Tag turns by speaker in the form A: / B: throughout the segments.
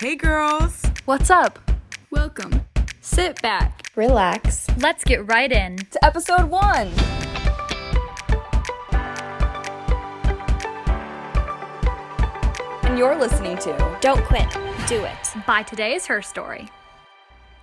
A: Hey girls!
B: What's up?
C: Welcome.
B: Sit back.
D: Relax.
E: Let's get right in
B: to episode 1. And you're listening to
D: Don't Quit, Do It.
E: by Today's Her Story.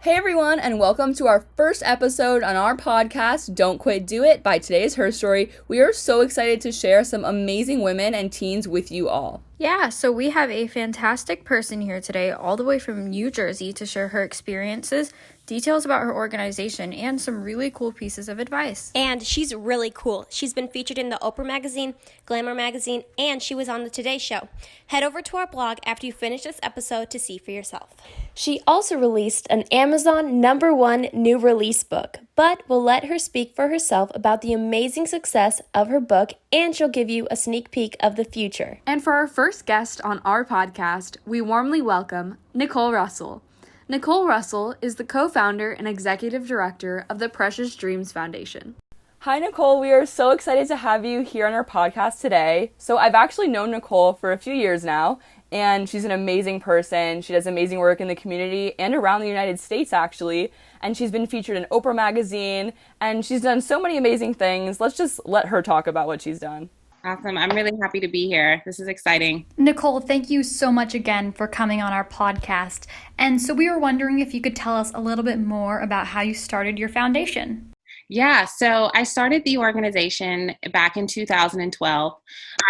B: Hey everyone, and welcome to our first episode on our podcast, Don't Quit, Do It by Today's Her Story. We are so excited to share some amazing women and teens with you all.
F: Yeah, so we have a fantastic person here today, all the way from New Jersey, to share her experiences, details about her organization, and some really cool pieces of advice.
D: And she's really cool. She's been featured in the Oprah Magazine, Glamour Magazine, and she was on the Today Show. Head over to our blog after you finish this episode to see for yourself.
G: She also released an Amazon #1 new release book, but we'll let her speak for herself about the amazing success of her book, and she'll give you a sneak peek of the future.
F: And for our first guest on our podcast, we warmly welcome Nicole Russell. Nicole Russell is the co-founder and executive director of the Precious Dreams Foundation.
B: Hi Nicole, we are so excited to have you here on our podcast today. So I've actually known Nicole for a few years now, and she's an amazing person. She does amazing work in the community and around the United States, actually. And she's been featured in Oprah Magazine, and she's done so many amazing things. Let's just let her talk about what she's done.
H: Awesome. I'm really happy to be here. This is exciting.
E: Nicole, thank you so much again for coming on our podcast. And so we were wondering if you could tell us a little bit more about how you started your foundation.
H: Yeah, so I started the organization back in 2012.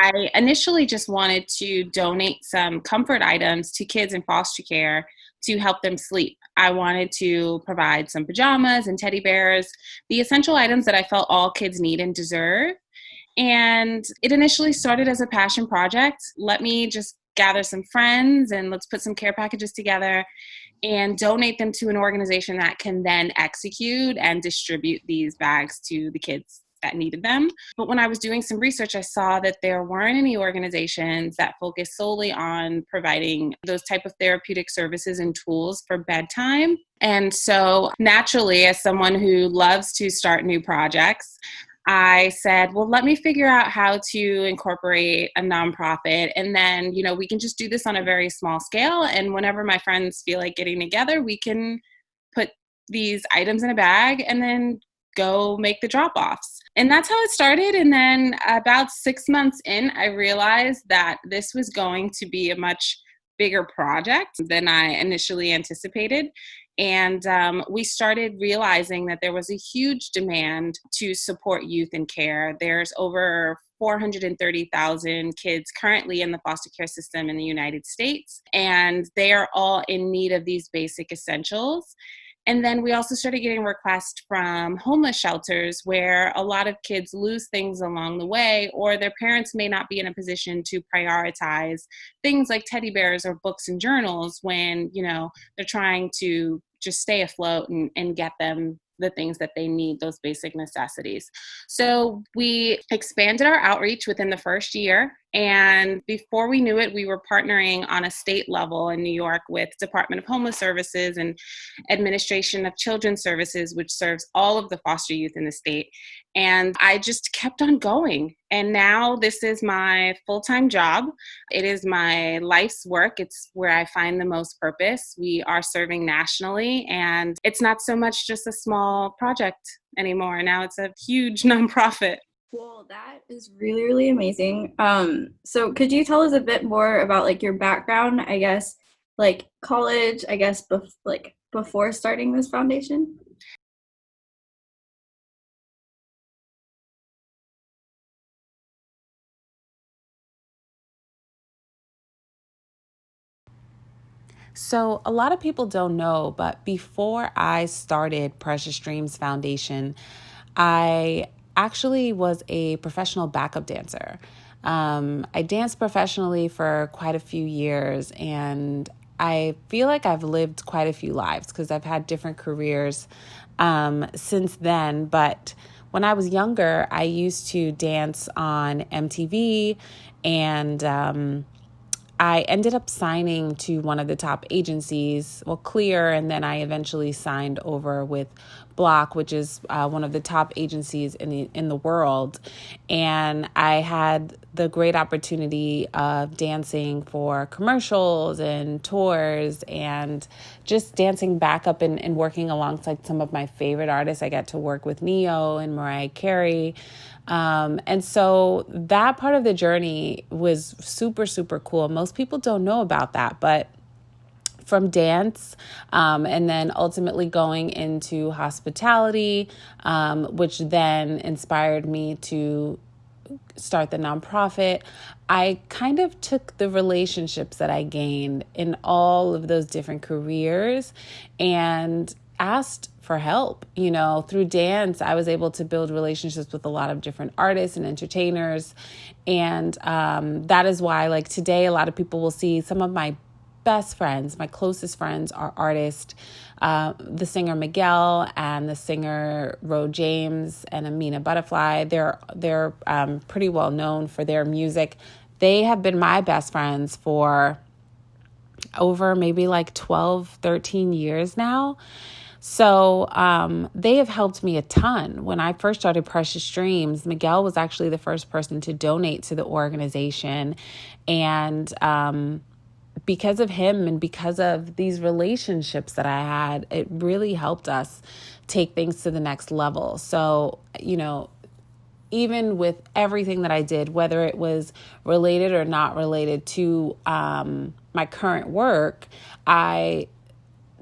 H: I initially just wanted to donate some comfort items to kids in foster care to help them sleep. I wanted to provide some pajamas and teddy bears, the essential items that I felt all kids need and deserve. And it initially started as a passion project. Let me just gather some friends and let's put some care packages together and donate them to an organization that can then execute and distribute these bags to the kids that needed them. But when I was doing some research, I saw that there weren't any organizations that focus solely on providing those type of therapeutic services and tools for bedtime. And so naturally, as someone who loves to start new projects, I said, well, let me figure out how to incorporate a nonprofit. And then, we can just do this on a very small scale. And whenever my friends feel like getting together, we can put these items in a bag and then go make the drop-offs. And that's how it started. And then about 6 months in, I realized that this was going to be a much bigger project than I initially anticipated. And we started realizing that there was a huge demand to support youth in care. There's over 430,000 kids currently in the foster care system in the United States, and they are all in need of these basic essentials. And then we also started getting requests from homeless shelters where a lot of kids lose things along the way, or their parents may not be in a position to prioritize things like teddy bears or books and journals when, they're trying to just stay afloat and get them the things that they need, those basic necessities. So we expanded our outreach within the first year. And before we knew it, we were partnering on a state level in New York with Department of Homeless Services and Administration of Children's Services, which serves all of the foster youth in the state. And I just kept on going. And now this is my full-time job. It is my life's work. It's where I find the most purpose. We are serving nationally, and it's not so much just a small project anymore. Now it's a huge nonprofit.
C: Well, that is really, really amazing. So could you tell us a bit more about your background, I guess, college, I guess, before starting this foundation?
A: So a lot of people don't know, but before I started Precious Dreams Foundation, I actually was a professional backup dancer. I danced professionally for quite a few years, and I feel like I've lived quite a few lives because I've had different careers since then. But when I was younger, I used to dance on MTV, and I ended up signing to one of the top agencies, Clear, and then I eventually signed over with Block, which is one of the top agencies in the world. And I had the great opportunity of dancing for commercials and tours and just dancing back up and working alongside some of my favorite artists. I got to work with Neo and Mariah Carey. And so that part of the journey was super, super cool. Most people don't know about that, but from dance, and then ultimately going into hospitality, which then inspired me to start the nonprofit. I kind of took the relationships that I gained in all of those different careers and asked for help. Through dance, I was able to build relationships with a lot of different artists and entertainers. And that is why, like today, a lot of people will see some of my best friends, my closest friends are artists, the singer Miguel and the singer Ro James and Amina Butterfly. They're pretty well known for their music. They have been my best friends for over maybe like 12, 13 years now. So they have helped me a ton. When I first started Precious Dreams, Miguel was actually the first person to donate to the organization. And because of him and because of these relationships that I had, it really helped us take things to the next level. So, even with everything that I did, whether it was related or not related to my current work, I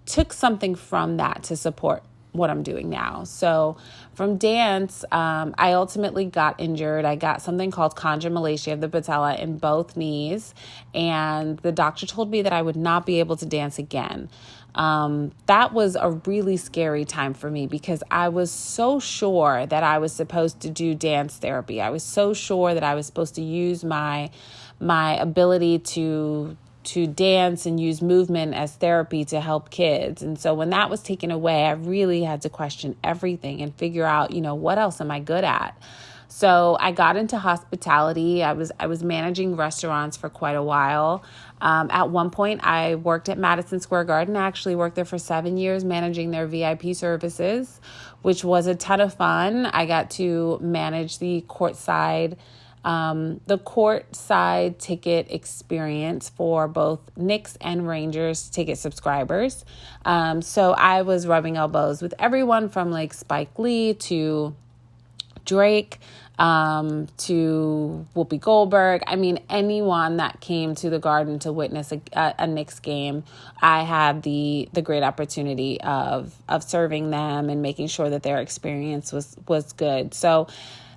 A: took something from that to support what I'm doing now. So from dance, I ultimately got injured. I got something called chondromalacia of the patella in both knees, and the doctor told me that I would not be able to dance again. That was a really scary time for me because I was so sure that I was supposed to do dance therapy. I was so sure that I was supposed to use my ability to dance and use movement as therapy to help kids. And so when that was taken away, I really had to question everything and figure out, what else am I good at? So I got into hospitality. I was managing restaurants for quite a while. At one point, I worked at Madison Square Garden. I actually worked there for 7 years managing their VIP services, which was a ton of fun. I got to manage the courtside ticket experience for both Knicks and Rangers ticket subscribers. So I was rubbing elbows with everyone from like Spike Lee to Drake, to Whoopi Goldberg. I mean, anyone that came to the Garden to witness a Knicks game, I had the great opportunity of serving them and making sure that their experience was good. So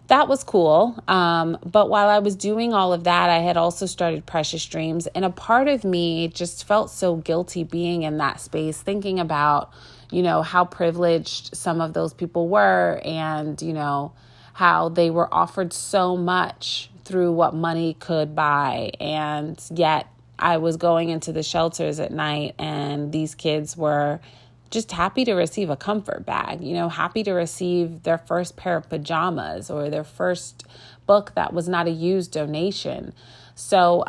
A: that was cool. But while I was doing all of that, I had also started Precious Dreams. And a part of me just felt so guilty being in that space, thinking about, how privileged some of those people were and, how they were offered so much through what money could buy. And yet I was going into the shelters at night and these kids were just happy to receive a comfort bag, happy to receive their first pair of pajamas or their first book that was not a used donation. So,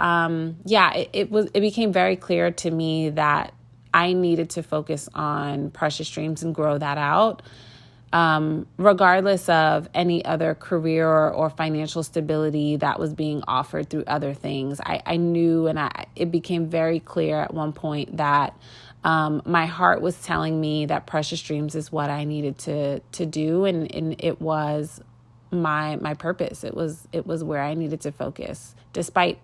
A: it became very clear to me that I needed to focus on Precious Dreams and grow that out, regardless of any other career or financial stability that was being offered through other things. I knew, and it became very clear at one point that my heart was telling me that Precious Dreams is what I needed to do, and it was my purpose. It was where I needed to focus, despite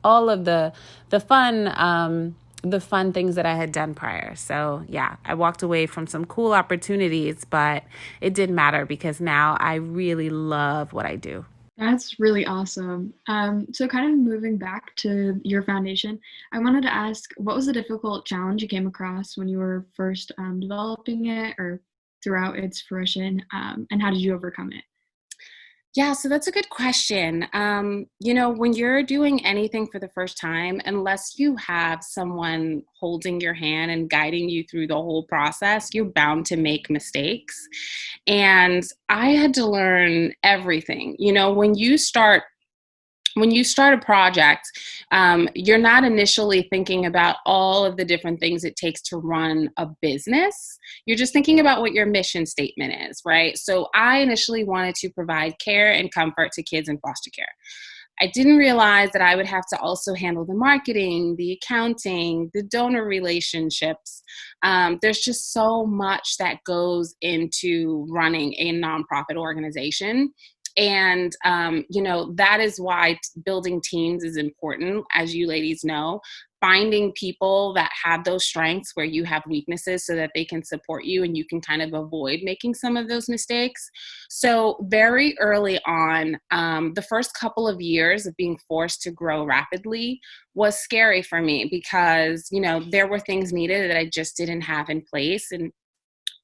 A: all of the fun things that I had done prior. So yeah, I walked away from some cool opportunities, but it didn't matter because now I really love what I do.
F: That's really awesome. So kind of moving back to your foundation, I wanted to ask, what was a difficult challenge you came across when you were first developing it or throughout its fruition, and how did you overcome it?
H: Yeah, so that's a good question. When you're doing anything for the first time, unless you have someone holding your hand and guiding you through the whole process, you're bound to make mistakes. And I had to learn everything. When you start when you start a project, you're not initially thinking about all of the different things it takes to run a business. You're just thinking about what your mission statement is, right? So I initially wanted to provide care and comfort to kids in foster care. I didn't realize that I would have to also handle the marketing, the accounting, the donor relationships. There's just so much that goes into running a nonprofit organization. And, that is why building teams is important, as you ladies know. Finding people that have those strengths where you have weaknesses so that they can support you and you can kind of avoid making some of those mistakes. So very early on, the first couple of years of being forced to grow rapidly was scary for me because, there were things needed that I just didn't have in place. And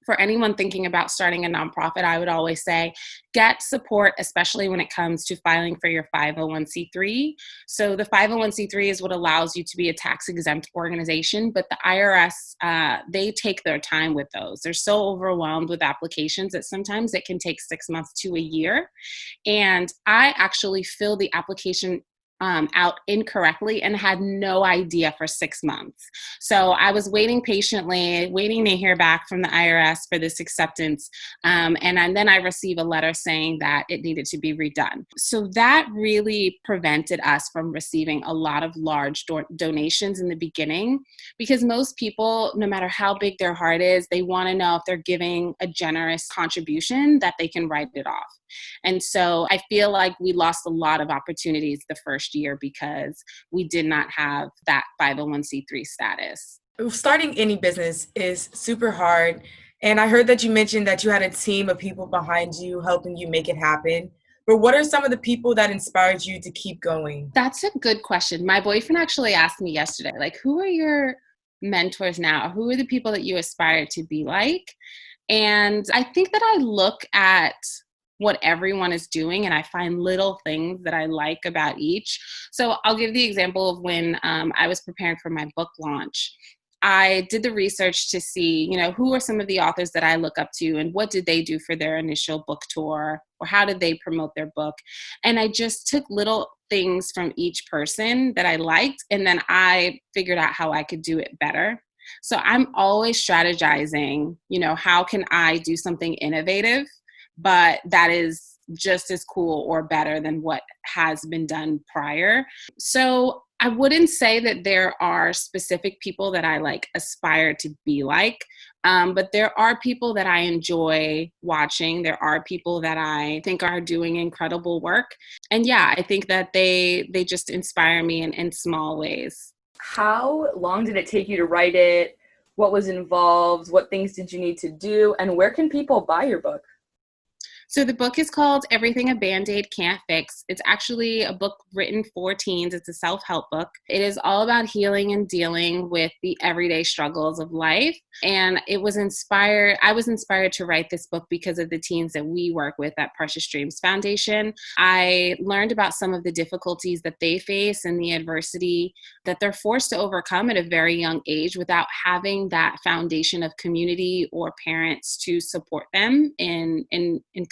H: for anyone thinking about starting a nonprofit, I would always say get support, especially when it comes to filing for your 501c3. So the 501c3 is what allows you to be a tax-exempt organization, but the IRS, they take their time with those. They're so overwhelmed with applications that sometimes it can take 6 months to a year. And I actually filled the application out incorrectly and had no idea for 6 months. So I was waiting patiently, waiting to hear back from the IRS for this acceptance. And then I received a letter saying that it needed to be redone. So that really prevented us from receiving a lot of large donations in the beginning, because most people, no matter how big their heart is, they want to know if they're giving a generous contribution that they can write it off. And so I feel like we lost a lot of opportunities the first year because we did not have that 501c3 status.
I: Starting any business is super hard. And I heard that you mentioned that you had a team of people behind you helping you make it happen. But what are some of the people that inspired you to keep going?
H: That's a good question. My boyfriend actually asked me yesterday, who are your mentors now? Who are the people that you aspire to be like? And I think that I look at what everyone is doing and I find little things that I like about each. So I'll give the example of when I was preparing for my book launch. I did the research to see, who are some of the authors that I look up to and what did they do for their initial book tour or how did they promote their book? And I just took little things from each person that I liked and then I figured out how I could do it better. So I'm always strategizing, how can I do something innovative, but that is just as cool or better than what has been done prior. So I wouldn't say that there are specific people that I aspire to be like, but there are people that I enjoy watching. There are people that I think are doing incredible work. And yeah, I think that they just inspire me in small ways.
B: How long did it take you to write it? What was involved? What things did you need to do? And where can people buy your book?
H: So the book is called Everything a Band-Aid Can't Fix. It's actually a book written for teens. It's a self-help book. It is all about healing and dealing with the everyday struggles of life. And I was inspired to write this book because of the teens that we work with at Precious Dreams Foundation. I learned about some of the difficulties that they face and the adversity that they're forced to overcome at a very young age without having that foundation of community or parents to support them in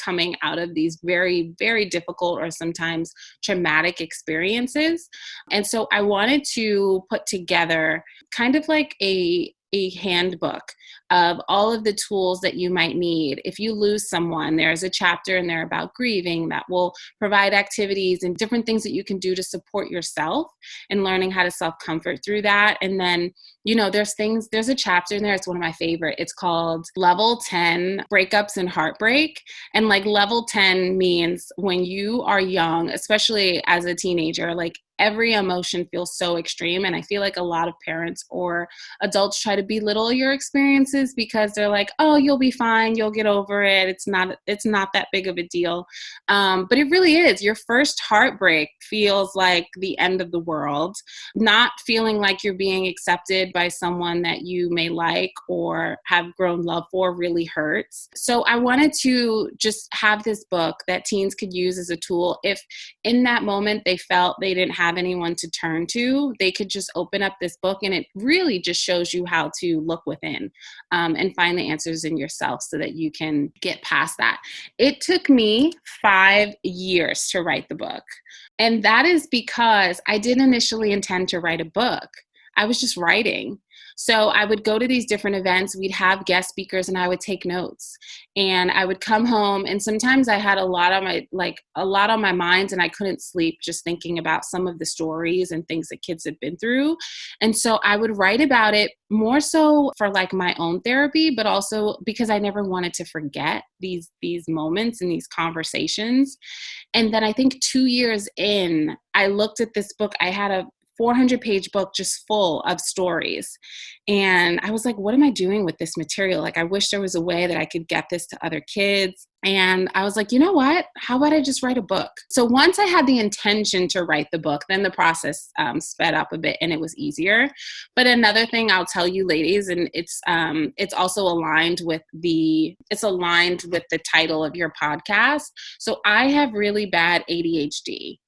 H: coming out of these very, very difficult or sometimes traumatic experiences. And so I wanted to put together kind of like a handbook of all of the tools that you might need. If you lose someone, there's a chapter in there about grieving that will provide activities and different things that you can do to support yourself and learning how to self-comfort through that. And then, there's a chapter in there, it's one of my favorite. It's called Level 10 Breakups and Heartbreak. And level 10 means when you are young, especially as a teenager, every emotion feels so extreme. And I feel like a lot of parents or adults try to belittle your experiences because they're like, oh, you'll be fine. You'll get over it. It's not that big of a deal. But it really is. Your first heartbreak feels like the end of the world. Not feeling like you're being accepted by someone that you may like or have grown love for really hurts. So I wanted to just have this book that teens could use as a tool. If in that moment they felt they didn't have anyone to turn to, they could just open up this book and it really just shows you how to look within. and find the answers in yourself so that you can get past that. It took me 5 years to write the book. And that is because I didn't initially intend to write a book. I was just writing. So I would go to these different events, we'd have guest speakers, and I would take notes. And I would come home, and sometimes I had a lot on my mind, and I couldn't sleep just thinking about some of the stories and things that kids had been through. And so I would write about it more so for like my own therapy, but also because I never wanted to forget these moments and these conversations. And then I think 2 years in, I looked at this book. I had a 400-page book just full of stories. And I was like, what am I doing with this material? Like, I wish there was a way that I could get this to other kids. And I was like, you know what? How about I just write a book? So once I had the intention to write the book, then the process sped up a bit and it was easier. But another thing I'll tell you, ladies, and it's also aligned with the title of your podcast. So I have really bad ADHD.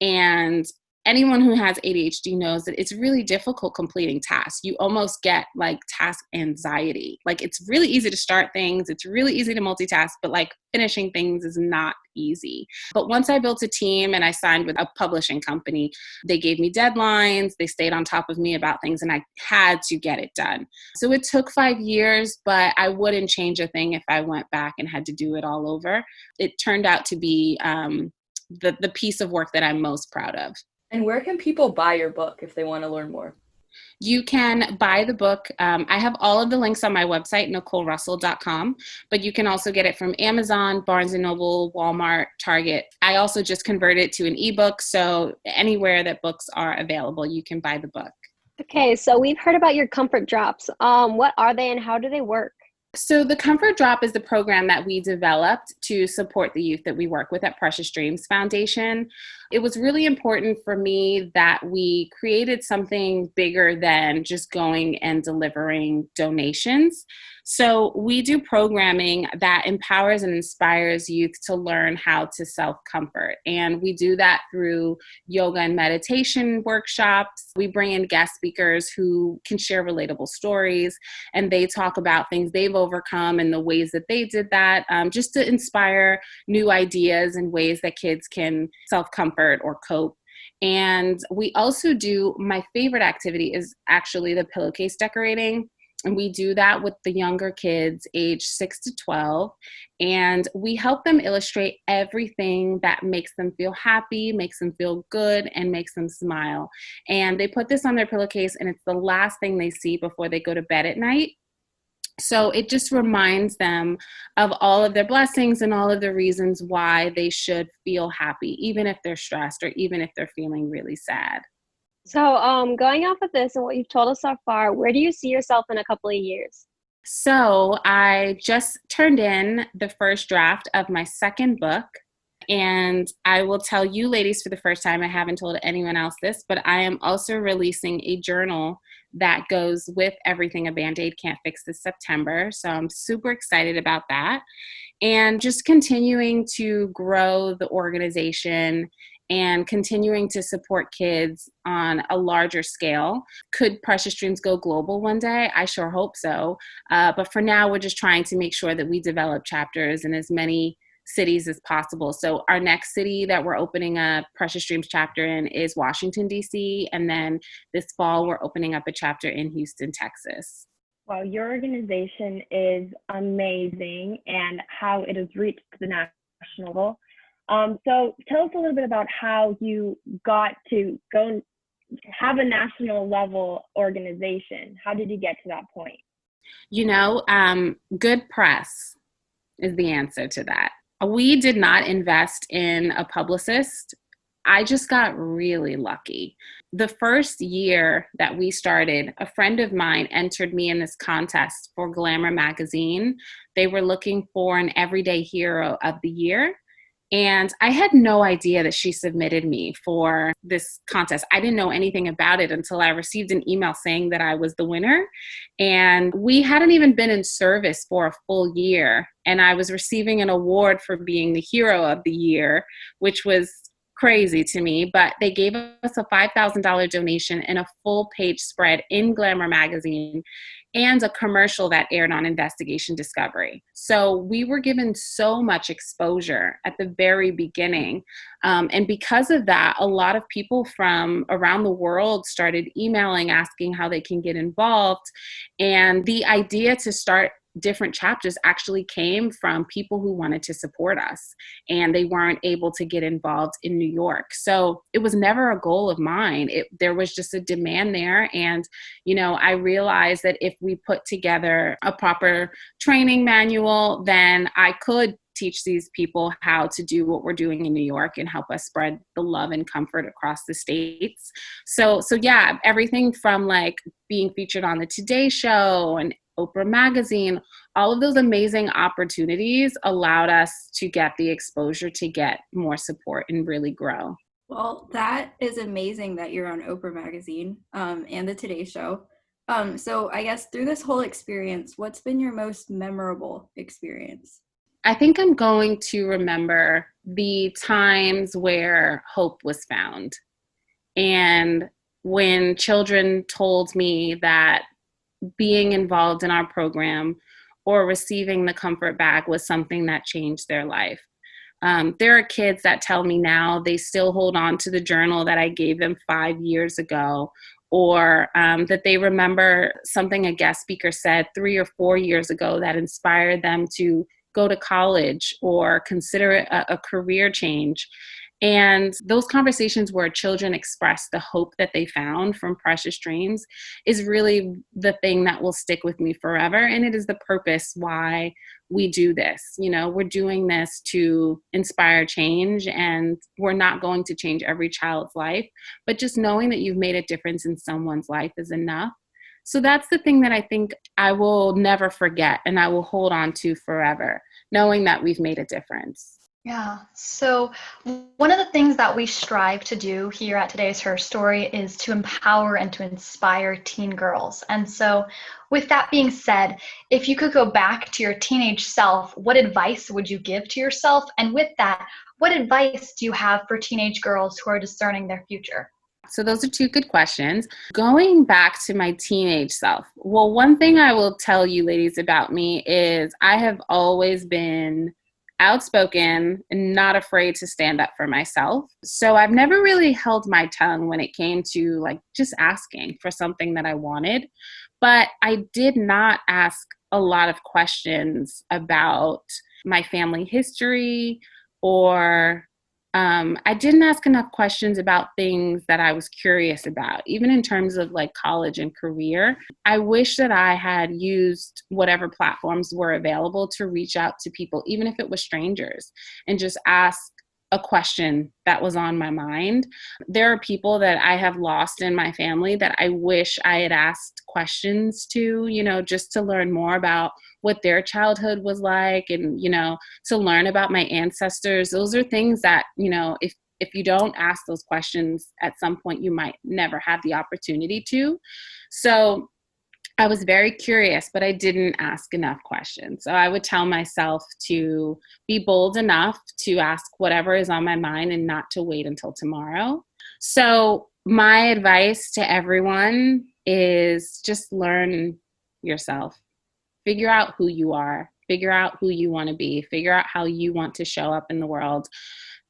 H: And anyone who has ADHD knows that it's really difficult completing tasks. You almost get like task anxiety. Like, it's really easy to start things. It's really easy to multitask, but like finishing things is not easy. But once I built a team and I signed with a publishing company, they gave me deadlines. They stayed on top of me about things, and I had to get it done. So it took 5 years, but I wouldn't change a thing if I went back and had to do it all over. It turned out to be the piece of work that I'm most proud of.
B: And where can people buy your book if they want to learn more?
H: You can buy the book. I have all of the links on my website, NicoleRussell.com, but you can also get it from Amazon, Barnes & Noble, Walmart, Target. I also just converted it to an ebook, so anywhere that books are available, you can buy the book.
D: Okay, so we've heard about your comfort drops. What are they and how do they work?
H: So the Comfort Drop is the program that we developed to support the youth that we work with at Precious Dreams Foundation. It was really important for me that we created something bigger than just going and delivering donations. So we do programming that empowers and inspires youth to learn how to self-comfort. And we do that through yoga and meditation workshops. We bring in guest speakers who can share relatable stories, and they talk about things they've overcome and the ways that they did that, just to inspire new ideas and ways that kids can self-comfort or cope. And we also do, my favorite activity is actually the pillowcase decorating. And we do that with the younger kids, age 6 to 12. And we help them illustrate everything that makes them feel happy, makes them feel good, and makes them smile. And they put this on their pillowcase, and it's the last thing they see before they go to bed at night. So it just reminds them of all of their blessings and all of the reasons why they should feel happy, even if they're stressed or even if they're feeling really sad.
D: So going off of this and what you've told us so far, where do you see yourself in a couple of years?
H: So I just turned in the first draft of my second book. And I will tell you, ladies, for the first time, I haven't told anyone else this, but I am also releasing a journal that goes with Everything a Band-Aid Can't Fix this September. So I'm super excited about that. And just continuing to grow the organization and continuing to support kids on a larger scale. Could Precious Dreams go global one day? I sure hope so. But for now, we're just trying to make sure that we develop chapters in as many cities as possible. So our next city that we're opening a Precious Dreams chapter in is Washington, D.C. And then this fall, we're opening up a chapter in Houston, Texas.
J: Wow, your organization is amazing and how it has reached the national level. So tell us a little bit about how you got to go and have a national level organization. How did you get to that point?
H: You know, good press is the answer to that. We did not invest in a publicist. I just got really lucky. The first year that we started, a friend of mine entered me in this contest for Glamour Magazine. They were looking for an everyday hero of the year. And I had no idea that she submitted me for this contest. I didn't know anything about it until I received an email saying that I was the winner. And we hadn't even been in service for a full year. And I was receiving an award for being the hero of the year, which was crazy to me, but they gave us a $5,000 donation and a full page spread in Glamour magazine and a commercial that aired on Investigation Discovery. So we were given so much exposure at the very beginning. And because of that, a lot of people from around the world started emailing, asking how they can get involved. And the idea to start different chapters actually came from people who wanted to support us and they weren't able to get involved in New York. So it was never a goal of mine. There was just a demand there. And, I realized that if we put together a proper training manual, then I could teach these people how to do what we're doing in New York and help us spread the love and comfort across the states. So yeah, everything from like being featured on the Today Show and Oprah Magazine, all of those amazing opportunities allowed us to get the exposure to get more support and really grow.
C: Well, that is amazing that you're on Oprah Magazine and the Today Show. So I guess through this whole experience, what's been your most memorable experience?
H: I think I'm going to remember the times where hope was found. And when children told me that being involved in our program or receiving the comfort bag was something that changed their life. There are kids that tell me now they still hold on to the journal that I gave them 5 years ago, or that they remember something a guest speaker said 3 or 4 years ago that inspired them to go to college or consider it a career change. And those conversations where children express the hope that they found from Precious Dreams is really the thing that will stick with me forever. And it is the purpose why we do this. We're doing this to inspire change, and we're not going to change every child's life, but just knowing that you've made a difference in someone's life is enough. So that's the thing that I think I will never forget and I will hold on to forever, knowing that we've made a difference.
E: Yeah. So one of the things that we strive to do here at Today's Her Story is to empower and to inspire teen girls. And so with that being said, if you could go back to your teenage self, what advice would you give to yourself? And with that, what advice do you have for teenage girls who are discerning their future?
H: So those are two good questions. Going back to my teenage self. Well, one thing I will tell you ladies about me is I have always been outspoken and not afraid to stand up for myself. So I've never really held my tongue when it came to like just asking for something that I wanted. But I did not ask a lot of questions about my family history, or I didn't ask enough questions about things that I was curious about, even in terms of like college and career. I wish that I had used whatever platforms were available to reach out to people, even if it was strangers, and just ask a question that was on my mind. There are people that I have lost in my family that I wish I had asked questions to, just to learn more about what their childhood was like and, to learn about my ancestors. Those are things that, if you don't ask those questions at some point, you might never have the opportunity to. So I was very curious, but I didn't ask enough questions. So I would tell myself to be bold enough to ask whatever is on my mind and not to wait until tomorrow. So my advice to everyone is just learn yourself. Figure out who you are. Figure out who you want to be. Figure out how you want to show up in the world.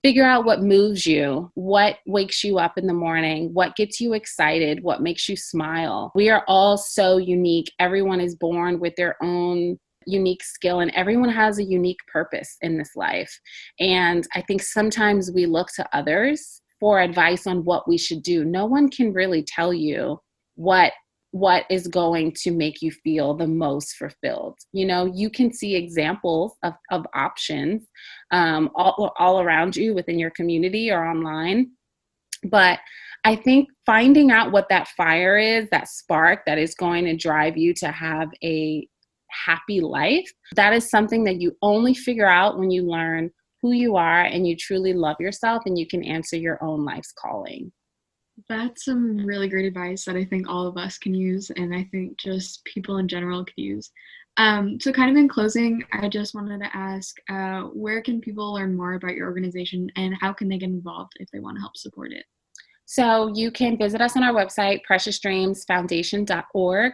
H: Figure out what moves you, what wakes you up in the morning, what gets you excited, what makes you smile. We are all so unique. Everyone is born with their own unique skill, and everyone has a unique purpose in this life. And I think sometimes we look to others for advice on what we should do. No one can really tell you what is going to make you feel the most fulfilled. You can see examples of options all around you within your community or online. But I think finding out what that fire is, that spark that is going to drive you to have a happy life, that is something that you only figure out when you learn who you are and you truly love yourself and you can answer your own life's calling.
F: That's some really great advice that I think all of us can use, and I think just people in general could use. So kind of in closing, I just wanted to ask, where can people learn more about your organization and how can they get involved if they want to help support it?
H: So you can visit us on our website, preciousdreamsfoundation.org.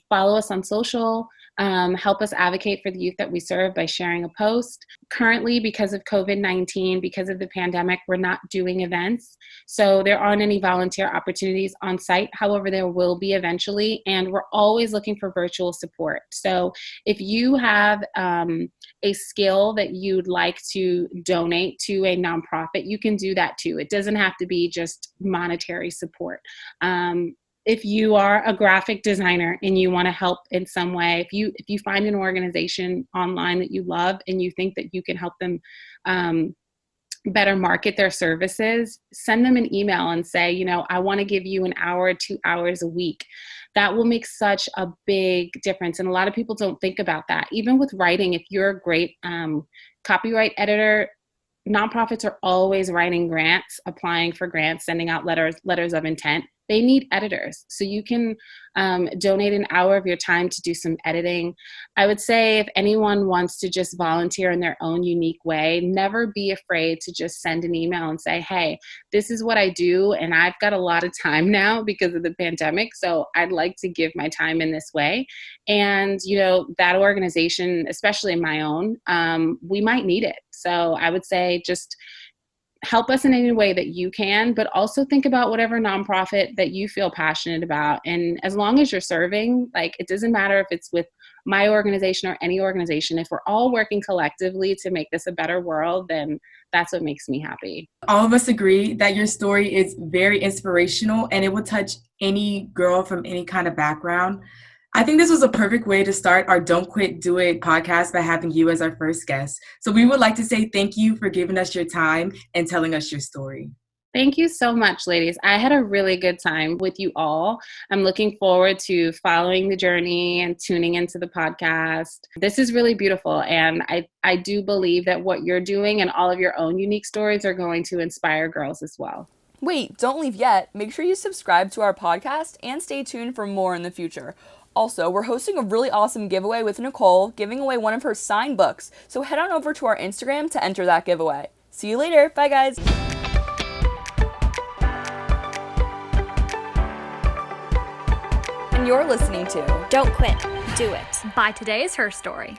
H: Follow us on social. Help us advocate for the youth that we serve by sharing a post. Currently, because of COVID-19, because of the pandemic, we're not doing events. So there aren't any volunteer opportunities on site. However, there will be eventually, and we're always looking for virtual support. So if you have a skill that you'd like to donate to a nonprofit, you can do that too. It doesn't have to be just monetary support. If you are a graphic designer and you want to help in some way, if you find an organization online that you love and you think that you can help them better market their services, send them an email and say, I want to give you an hour, 2 hours a week. That will make such a big difference. And a lot of people don't think about that. Even with writing, if you're a great copyright editor, nonprofits are always writing grants, applying for grants, sending out letters of intent. They need editors. So you can donate an hour of your time to do some editing. I would say if anyone wants to just volunteer in their own unique way, never be afraid to just send an email and say, hey, this is what I do. And I've got a lot of time now because of the pandemic. So I'd like to give my time in this way. And, that organization, especially my own, we might need it. So I would say just help us in any way that you can, but also think about whatever nonprofit that you feel passionate about. And as long as you're serving, it doesn't matter if it's with my organization or any organization, if we're all working collectively to make this a better world, then that's what makes me happy.
I: All of us agree that your story is very inspirational and it will touch any girl from any kind of background. I think this was a perfect way to start our Don't Quit, Do It podcast by having you as our first guest. So we would like to say thank you for giving us your time and telling us your story.
H: Thank you so much, ladies. I had a really good time with you all. I'm looking forward to following the journey and tuning into the podcast. This is really beautiful. And I do believe that what you're doing and all of your own unique stories are going to inspire girls as well.
B: Wait, don't leave yet. Make sure you subscribe to our podcast and stay tuned for more in the future. Also, we're hosting a really awesome giveaway with Nicole, giving away one of her signed books. So head on over to our Instagram to enter that giveaway. See you later. Bye, guys. And you're listening to
D: Don't Quit, Do It.
K: By Today is Her Story.